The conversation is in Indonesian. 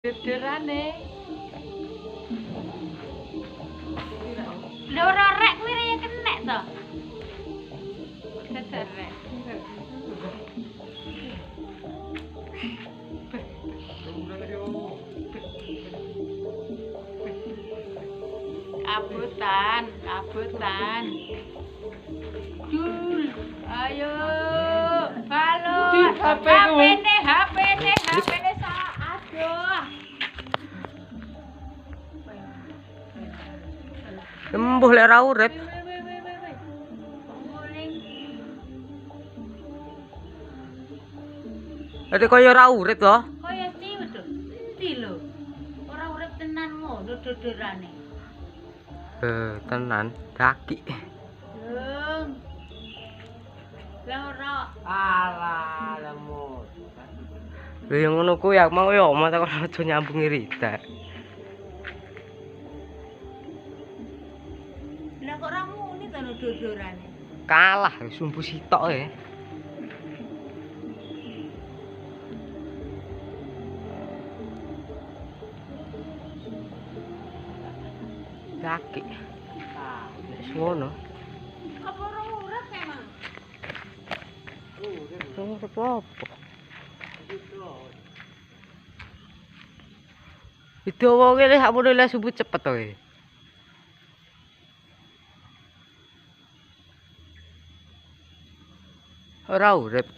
Derane. Lho ora rek kuwi ya kenek to. Keserek. Kabutan, kabutan. Jul, ayo. Halo. HP ne aduh. Embuh lek ra urip. Ate kaya ora urip to? Kaya tiwi to. Endi lho? Ora urip tenan ngono doderane. Tenan, kaki. Lung. Lah ora. Alah, lemut. Lho yang ngono kuwi ya mau ya omah tak aja nyambungi ridak. Lah kok ora muni to dodorane. Kalah sumbu sitok e. Kaki. Wis ngono. Apa ora urip emang? Urip apa? Itu wong ngene sak mono le subuh cepet to e. Ora urip.